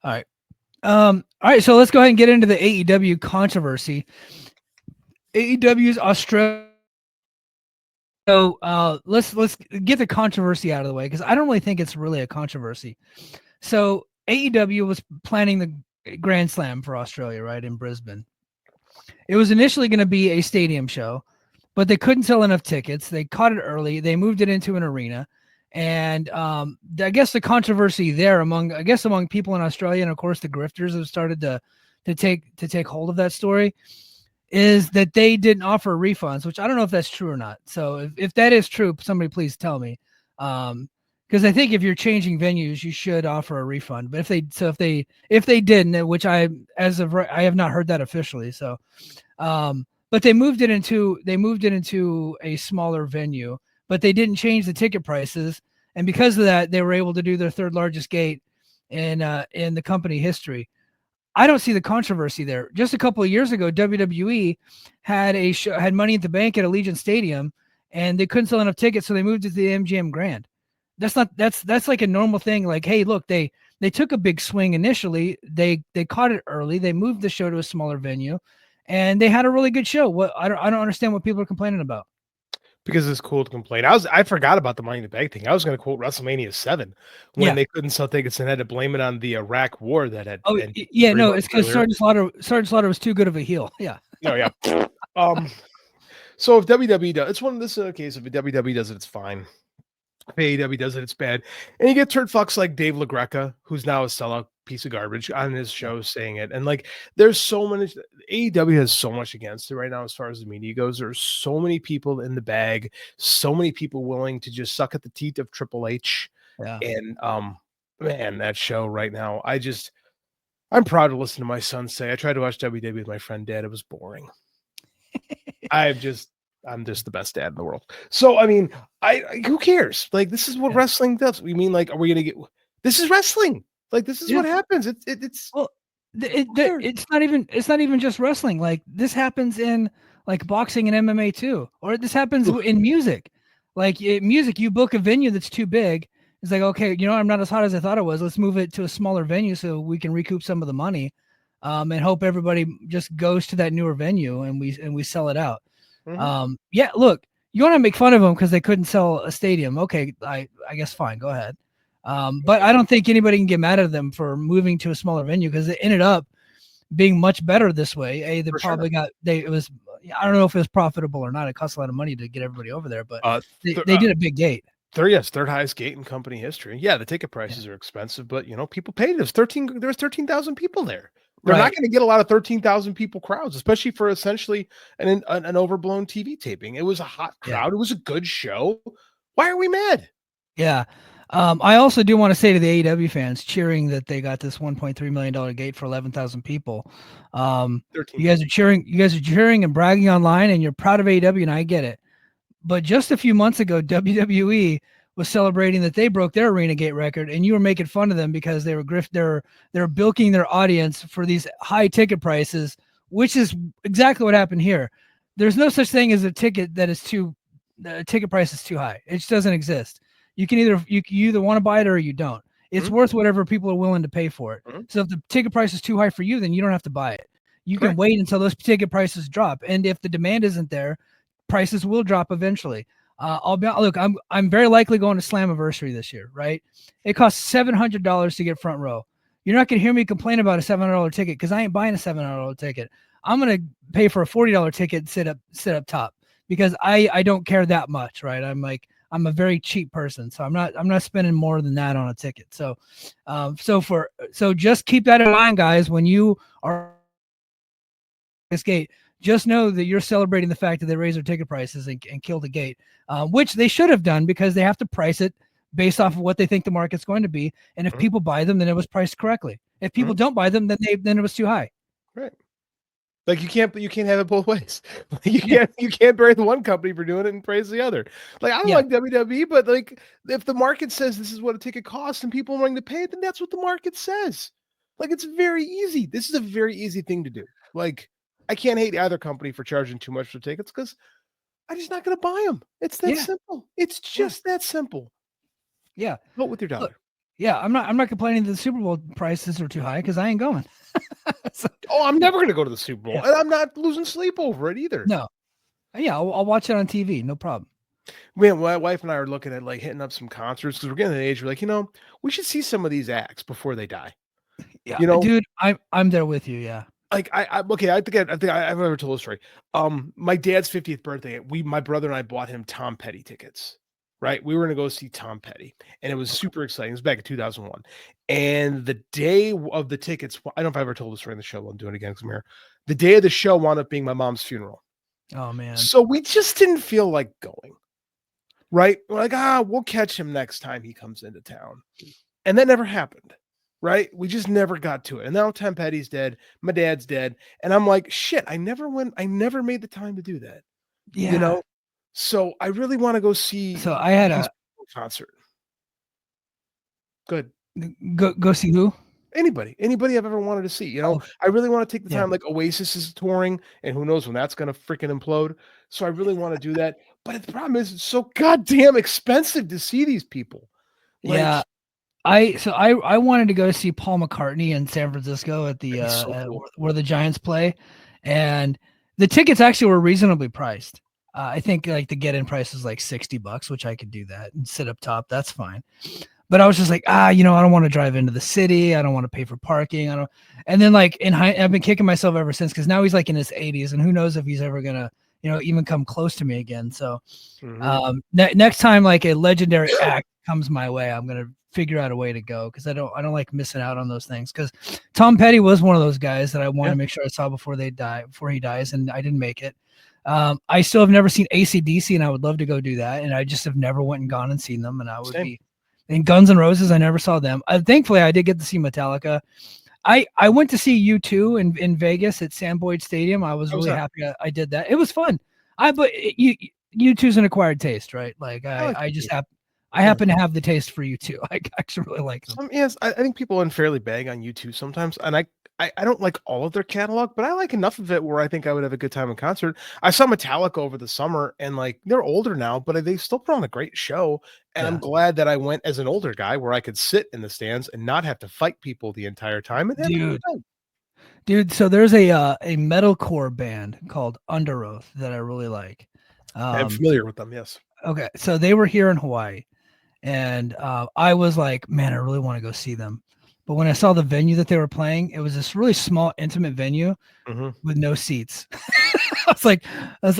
All right. All right. So let's go ahead and get into the AEW controversy. AEW's Australia. So let's get the controversy out of the way because I don't really think it's really a controversy. So AEW was planning the Grand Slam for Australia, right, in Brisbane. It was initially going to be a stadium show, but they couldn't sell enough tickets. They caught it early. They moved it into an arena, and I guess the controversy there among people in Australia and of course the grifters have started to take hold of that story is that they didn't offer refunds, which I don't know if that's true or not. So if that is true, somebody please tell me. Because I think if you're changing venues, you should offer a refund. But if they didn't, which I have not heard that officially. So, but they moved it into a smaller venue, but they didn't change the ticket prices, and because of that, they were able to do their third largest gate in the company history. I don't see the controversy there. Just a couple of years ago, WWE had Money at the Bank at Allegiant Stadium, and they couldn't sell enough tickets, so they moved it to the MGM Grand. That's like a normal thing. Like, hey, look, they took a big swing initially. They caught it early. They moved the show to a smaller venue, and they had a really good show. What I don't understand what people are complaining about. Because it's cool to complain. I forgot about the Money in the Bank thing. I was going to quote WrestleMania 7 when Yeah. they couldn't sell tickets and had to blame it on the Iraq War that had Oh, ended yeah. 3 No, months it's because earlier. Sergeant Slaughter was too good of a heel. Yeah. No, yeah. Um, so if WWE does, it's one of this case. If WWE does it, it's fine. If AEW does it, it's bad. And you get turd fucks like Dave LaGreca, who's now a sellout piece of garbage on his Yeah. show saying it. And like, there's so many, AEW has so much against it right now as far as the media goes. There's so many people in the bag, so many people willing to just suck at the teat of Triple H. Yeah. And man, that show right now, I'm proud to listen to my son say, I tried to watch WWE with my friend Dad. It was boring. I'm just the best dad in the world. So I mean, who cares? Like this is what Yeah. wrestling does. We mean like, are we gonna get? This is wrestling. Like this is Yeah. what happens. It's Well, who cares? it's not even just wrestling. Like this happens in like boxing and MMA too, or this happens in music. Like music, you book a venue that's too big. It's like, okay, I'm not as hot as I thought it was. Let's move it to a smaller venue so we can recoup some of the money, and hope everybody just goes to that newer venue and we sell it out. Mhm. Yeah, look, you want to make fun of them because they couldn't sell a stadium. Okay, I guess fine, go ahead. But I don't think anybody can get mad at them for moving to a smaller venue because it ended up being much better this way. They For sure. probably it was, I don't know if it was profitable or not. It cost a lot of money to get everybody over there, but Uh, they, th- they did a big gate. third highest gate in company history. Yeah, the ticket Yeah. prices are expensive, but people paid. There was 13,000 people there. They're not Right. going to get a lot of 13,000 people crowds, especially for essentially an overblown TV taping. It was a hot Yeah. crowd. It was a good show. Why are we mad? Yeah. I also do want to say to the AEW fans cheering that they got this $1.3 million gate for 11,000 people. You guys 13,000. are cheering. You guys are cheering and bragging online, and you're proud of AEW, and I get it. But just a few months ago, WWE was celebrating that they broke their arena gate record, and you were making fun of them because they're bilking their audience for these high ticket prices, which is exactly what happened here. There's no such thing as a ticket that is too the ticket price is too high. It just doesn't exist. You either want to buy it or you don't. It's Mhm, worth whatever people are willing to pay for it. mhm. So if the ticket price is too high for you, then you don't have to buy it. You can Correct. wait until those ticket prices drop, and if the demand isn't there, prices will drop eventually. I'm very likely going to Slammiversary this year, right? It costs $700 to get front row. You're not gonna hear me complain about a $700 ticket because I ain't buying a $700 ticket. I'm gonna pay for a $40 ticket and sit up top because I don't care that much, right? I'm a very cheap person, so I'm not spending more than that on a ticket. So just keep that in mind, guys, when you are this gate. Just know that you're celebrating the fact that they raised their ticket prices and killed the gate, which they should have done because they have to price it based off of what they think the market's going to be. And if Mhm, people buy them, then it was priced correctly. If people mhm. don't buy them, then it was too high. Right. Like you can't have it both ways. You Yeah, can't bury the one company for doing it and praise the other. Like I don't yeah, like WWE, but like if the market says this is what a ticket costs and people are willing to pay it, then that's what the market says. Like it's very easy. This is a very easy thing to do. Like I can't hate either company for charging too much for tickets because I'm just not going to buy them. It's that yeah, simple. It's yeah, just that simple. yeah. Vote with your Look, dollar. Yeah, I'm not complaining that the Super Bowl prices are too high because I ain't going. So, Oh, I'm never gonna go to the Super Bowl, yeah, and I'm not losing sleep over it either. no, yeah, I'll watch it on TV, no problem. Man, my wife and I are looking at like hitting up some concerts because we're getting to the age where like, we should see some of these acts before they die. Yeah, You know, dude, I'm there with you. Yeah, like okay, I've never told a story. My dad's 50th birthday, my brother and I bought him Tom Petty tickets. Right, we were gonna go see Tom Petty, and it was super exciting. It was back in 2001, and the day of the tickets, I don't know if I ever told this story in the show. I'll do it again because I'm here. The day of the show wound up being my mom's funeral, oh man, so we just didn't feel like going. Right, we're like, we'll catch him next time he comes into town, and that never happened. Right, we just never got to it, and now Tom Petty's dead, my dad's dead, and I'm like, shit, I never made the time to do that, you yeah. know? So I really wanna go see So I had these a concert. Good. go see who? Anybody I've ever wanted to see, Oh, I really wanna take the yeah, time, like, Oasis is touring, and who knows when that's gonna freaking implode, so I really wanna do that, but the problem is it's so goddamn expensive to see these people. Like, yeah. I wanted to go see Paul McCartney in San Francisco at the that'd be so at cool. where the Giants play, and the tickets actually were reasonably priced. I think like the get-in price is like $60, which I could do that and sit up top. That's fine. But I was just like, I don't want to drive into the city. I don't want to pay for parking. I don't. And then like I've been kicking myself ever since because now he's like in his 80s, and who knows if he's ever gonna, even come close to me again. So Mhm. next time like a legendary act comes my way, I'm gonna figure out a way to go because I don't like missing out on those things. Because Tom Petty was one of those guys that I want Yeah, to make sure I saw before he dies, and I didn't make it. I still have never seen AC/DC, and I would love to go do that. And I just have never went and gone and seen them, and I would same. be. And Guns N' Roses, I never saw them. Thankfully, I did get to see Metallica. I went to see U2 in Vegas at Sam Boyd Stadium. I was How was really that? happy I did that. It was fun. But U2's an acquired taste, right? Like I like I you too. just I Yeah. happen to have the taste for U2. I actually really like them. Yes, I think people unfairly bag on YouTube sometimes, and I don't like all of their catalog, but I like enough of it where I think I would have a good time in concert. I saw Metallica over the summer, and like they're older now, but they still put on a great show. And I'm Yeah, glad that I went as an older guy where I could sit in the stands and not have to fight people the entire time and have a good dude, time. dude. So there's a metalcore band called Under Oath that I really like. I'm Um, familiar with them. Yes. okay, so they were here in Hawaii. And I was like, man, I really want to go see them. But when I saw the venue that they were playing, it was this really small, intimate venue Hmm. with no seats.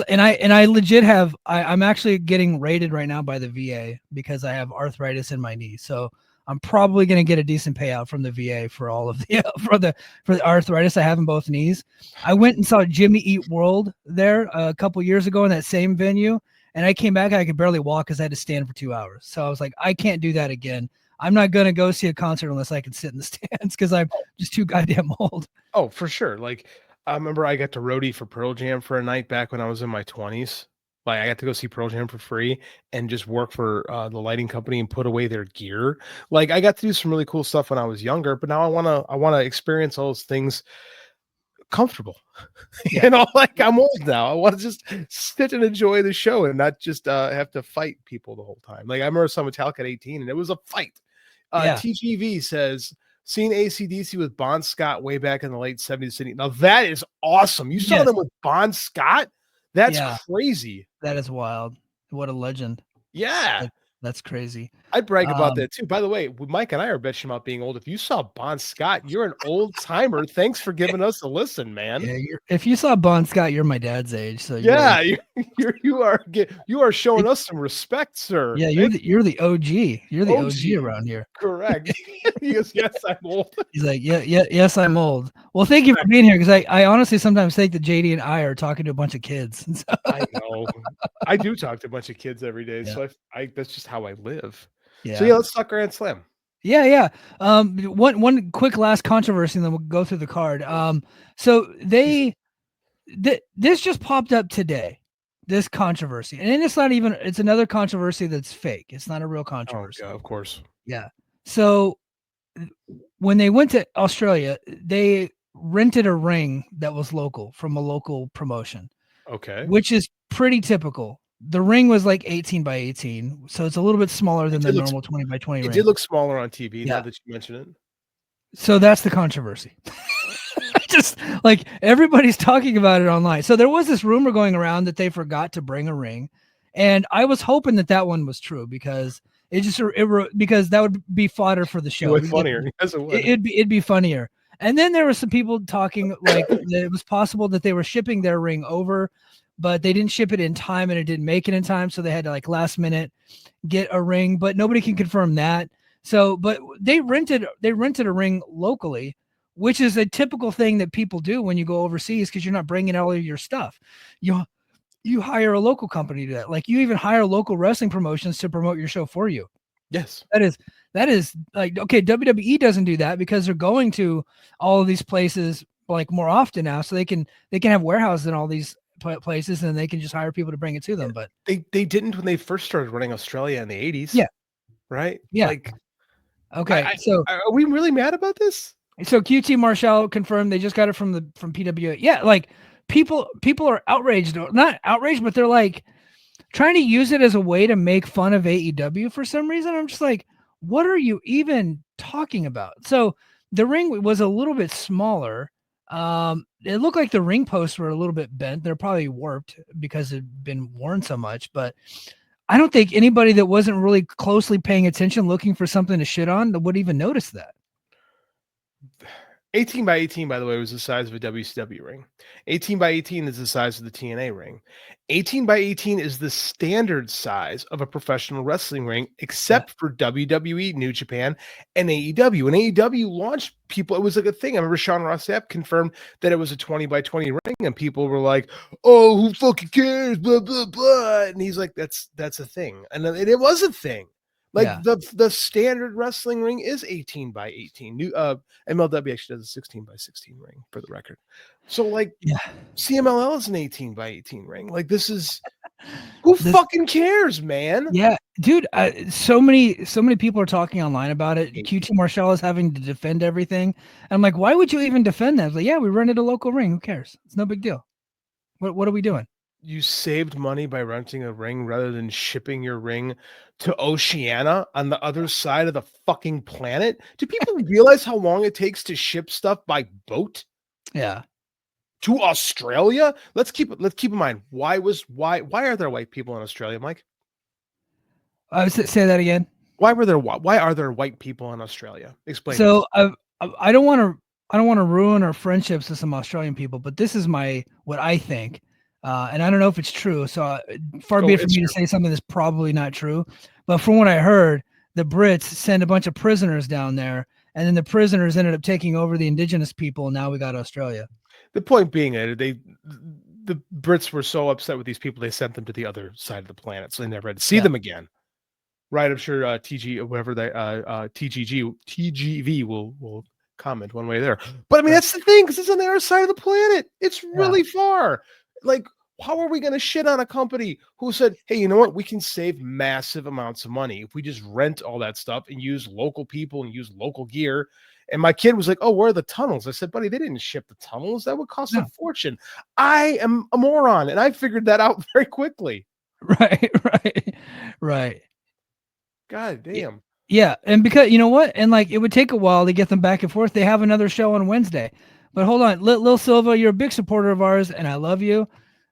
And I legit I'm actually getting rated right now by the VA because I have arthritis in my knee. So I'm probably going to get a decent payout from the VA for all of the for the arthritis I have in both knees. I went and saw Jimmy Eat World there a couple years ago in that same venue, and I came back. I could barely walk because I had to stand for 2 hours. So I was like, I can't do that again. I'm not gonna go see a concert unless I can sit in the stands because I'm just too goddamn old. Oh, for sure. Like, I remember I got to roadie for Pearl Jam for a night back when I was in my 20s. Like, I got to go see Pearl Jam for free and just work for the lighting company and put away their gear. Like, I got to do some really cool stuff when I was younger, but now I wanna experience all those things comfortable. Yeah, Like I'm old now. I want to just sit and enjoy the show and not just have to fight people the whole time. Like I remember some Metallica at 18 and it was a fight. yeah, TGV says, seen ACDC with Bon Scott way back in the late 70s. Now that is awesome. You saw yes, them with Bon Scott? That's yeah. crazy. That is wild. What a legend. Yeah. That, that's crazy. I'd brag about Um, that too. By the way, Mike and I are bitching about being old. If you saw Bon Scott, you're an old timer. Thanks for giving us a listen, man. yeah, if you saw Bon Scott, you're my dad's age, so Yeah, you are showing us some respect, sir. yeah, Thank you're the OG. You're the OG OG. around here. Correct. He goes, "Yes, I'm old." He's like, yeah, yeah, yes, I'm old. Well, thank you for being here because I honestly sometimes think that JD and I are talking to a bunch of kids. So, I know. I do talk to a bunch of kids every day, yeah, so I that's just how I live. So yeah, yeah, let's talk Grand Slam. yeah, yeah. One quick last controversy, and then we'll go through the card. So this just popped up today. This controversy, and then it's another controversy that's fake. It's not a real Oh controversy. god, of course. Yeah. So when they went to Australia, they rented a ring that was local from a local promotion, Okay. which is pretty typical. The ring was like 18 by 18, so it's a little bit smaller than It the did look normal 20 by 20 it ring. did look smaller on TV now Yeah. that you mention it. So that's the controversy. Just like everybody's talking about it online. So there was this rumor going around that they forgot to bring a ring, and I was hoping that that one was true because because that would be fodder for the Be show. way We get funnier. Yes, it would. it'd be funnier. And then there were some people talking like that it was possible that they were shipping their ring over, but they didn't ship it in time and it didn't make it in time, so they had to like last minute get a ring, but nobody can confirm that. So, but they rented a ring locally, which is a typical thing that people do when you go overseas because you're not bringing all of your stuff. You you hire a local company to do that. Like you even hire local wrestling promotions to promote your show for you. Yes. That is like okay, WWE doesn't do that because they're going to all of these places like more often now, so they can have warehouses in all these places and they can just hire people to bring it to them. But They didn't when they first started running Australia in the 80s, yeah, right? yeah. Like, Okay, so are we really mad about this? QT Marshall confirmed they just got it from PWA. Yeah, like people are outraged, not outraged, but they're like trying to use it as a way to make fun of AEW for some reason. I'm just like, what are you even talking about? So the ring was a little bit smaller. It looked like the ring posts were a little bit bent. They're probably warped because it'd been worn so much, but I don't think anybody that wasn't really closely paying attention looking for something to shit on would even notice that. 18 by 18, by the way, was the size of a WCW ring. 18 by 18 is the size of the TNA ring. 18 by 18 is the standard size of a professional wrestling ring, Yeah. except for WWE, New Japan, and AEW. When AEW launched, people, it was like a thing. I remember Sean Ross Sapp confirmed that it was a 20 by 20 ring, and people were like, oh, who fucking cares? Blah, blah, blah. And he's like, that's a thing. And it was a thing. Like Yeah. the standard wrestling ring is 18 by 18. New MLW actually does a 16 by 16 ring for the record. So like Yeah. CMLL is an 18 by 18 ring. Like this is who This fucking cares, man? Yeah, dude, so many people are talking online about it. Hey, QT Marshall is having to defend everything. I'm like, why would you even defend that? It's like, yeah, we rented a local ring. Who cares? It's no big deal. What are we doing? you saved money by renting a ring rather than shipping your ring to Oceania on the other side of the fucking planet. Do people realize how long it takes to ship stuff by boat Yeah. to Australia? Let's keep in mind why are there white people in Australia, Mike? Say that again. Why are there white people in Australia? Explain this. So I don't want to ruin our friendships with some Australian people, but this is what I think, and I don't know if it's true. So far be Oh, it for it's me to true. say something that's probably not true. But from what I heard, the Brits send a bunch of prisoners down there, and then the prisoners ended up taking over the indigenous people, and now we got Australia. The point being that the Brits were so upset with these people, they sent them to the other side of the planet, so they never had to see Yeah. them again. Right? I'm sure TG whatever they TGV will comment one way there. But I mean Right. that's the thing, because it's on the other side of the planet. It's Yeah. really far. Like, how are we going to shit on a company who said, hey, you know what? We can save massive amounts of money if we just rent all that stuff and use local people and use local gear. And my kid was like, oh, where are the tunnels? I said, buddy, they didn't ship the tunnels. That would cost a No. fortune. I am a moron, and I figured that out very quickly. Right. Right. Right. God damn. Yeah, and because you know what, and like it would take a while to get them back and forth. They have another show on Wednesday, but hold on, Lil Silva, you're a big supporter of ours, and I love you.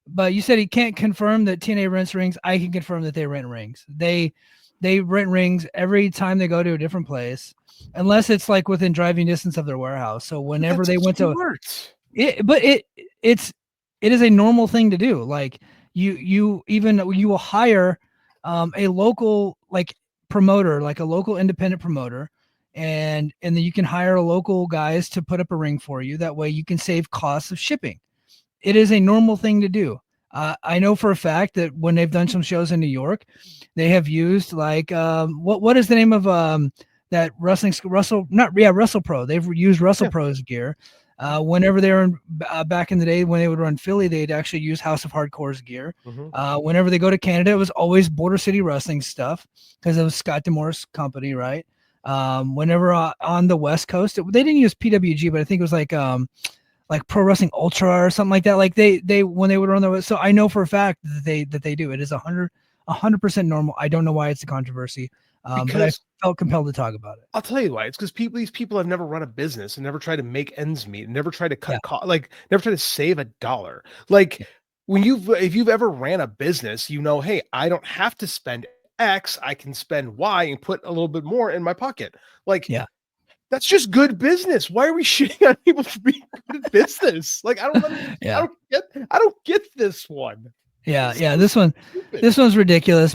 But you said he can't confirm that TNA rents rings. I can confirm that they rent rings. They rent rings every time they go to a different place, unless it's like within driving distance of their warehouse. So But whenever that's they went to smart. it, but it's it is a normal thing to do. Like you will hire a local like promoter, like a local independent promoter, and then you can hire local guys to put up a ring for you. That way you can save costs of shipping. It is a normal thing to do. I know for a fact that when they've done some shows in New York, they have used like what is the name of that Wrestle Pro. They've used Wrestle Yeah. Pro's gear. Whenever they were back in the day when they would run Philly, they'd actually use House of Hardcore's gear. Whenever they go to Canada, it was always Border City Wrestling stuff because it was Scott Demore's company, right? Whenever on the West Coast, they didn't use PWG, but I think it was like like Pro Wrestling Ultra or something like that. Like they when they would run their, so I know for a fact that they do. It is 100% normal. I don't know why it's a controversy, but I felt compelled to talk about it. I'll tell you why. It's because these people have never run a business and never tried to make ends meet, and never tried to cut costs, like never tried to save $1. Like if you've ever ran a business, you know, hey, I don't have to spend X, I can spend Y and put a little bit more in my pocket. Like, that's just good business. Why are we shitting on people for being good at business? Like, I don't understand. I don't get this one. Yeah. This one's ridiculous.